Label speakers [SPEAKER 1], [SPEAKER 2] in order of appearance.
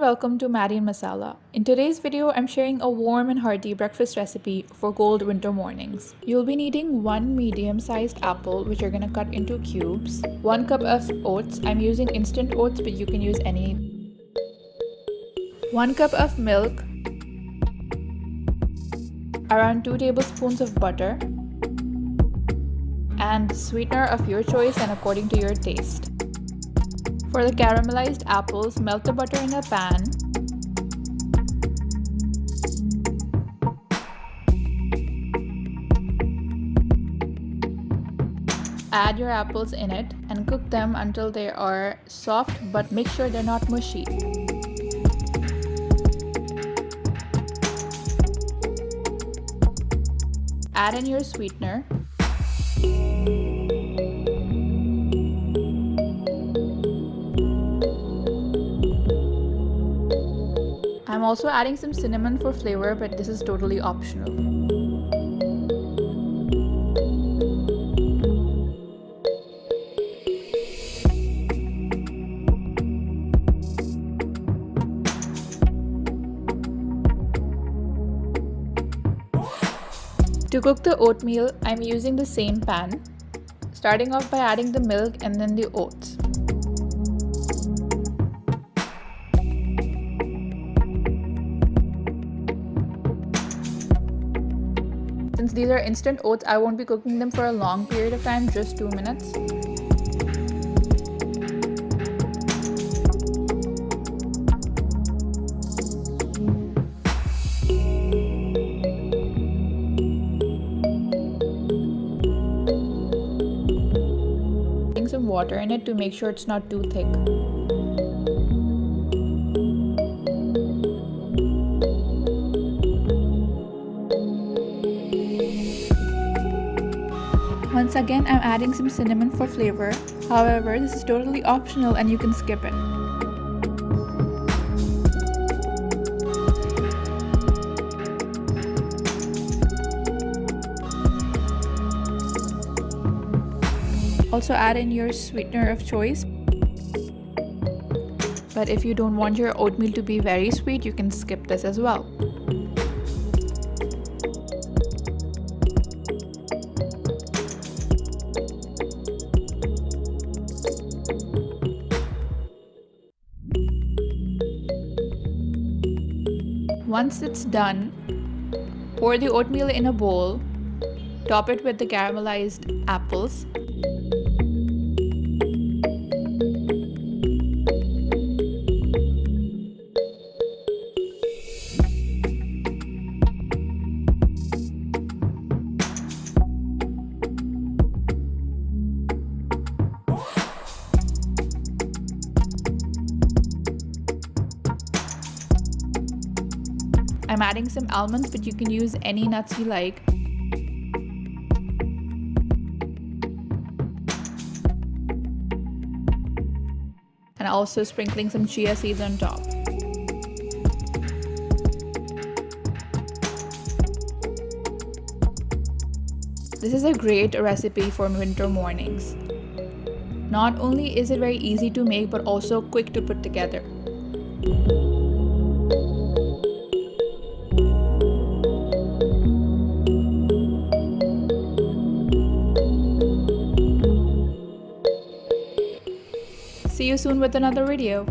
[SPEAKER 1] welcome to Maddie and Masala. In today's video, I'm sharing a warm and hearty breakfast recipe for cold winter mornings. You'll be needing one medium-sized apple, which you're gonna cut into cubes, 1 cup of oats. I'm using instant oats, but you can use any. 1 cup of milk, around 2 tablespoons of butter, and sweetener of your choice and according to your taste. For the caramelized apples, melt the butter in a pan. Add your apples in it and cook them until they are soft, but make sure they're not mushy. Add in your sweetener. I'm also adding some cinnamon for flavor, but this is totally optional. To cook the oatmeal, I'm using the same pan, starting off by adding the milk and then the oats. Since these are instant oats, I won't be cooking them for a long period of time, just 2 minutes. Adding some water in it to make sure it's not too thick. Once again, I'm adding some cinnamon for flavor. However, this is totally optional and you can skip it. Also add in your sweetener of choice. But if you don't want your oatmeal to be very sweet, you can skip this as well. Once it's done, pour the oatmeal in a bowl, top it with the caramelized apples. I'm adding some almonds, but you can use any nuts you like. And also sprinkling some chia seeds on top. This is a great recipe for winter mornings. Not only is it very easy to make, but also quick to put together. See you soon with another video.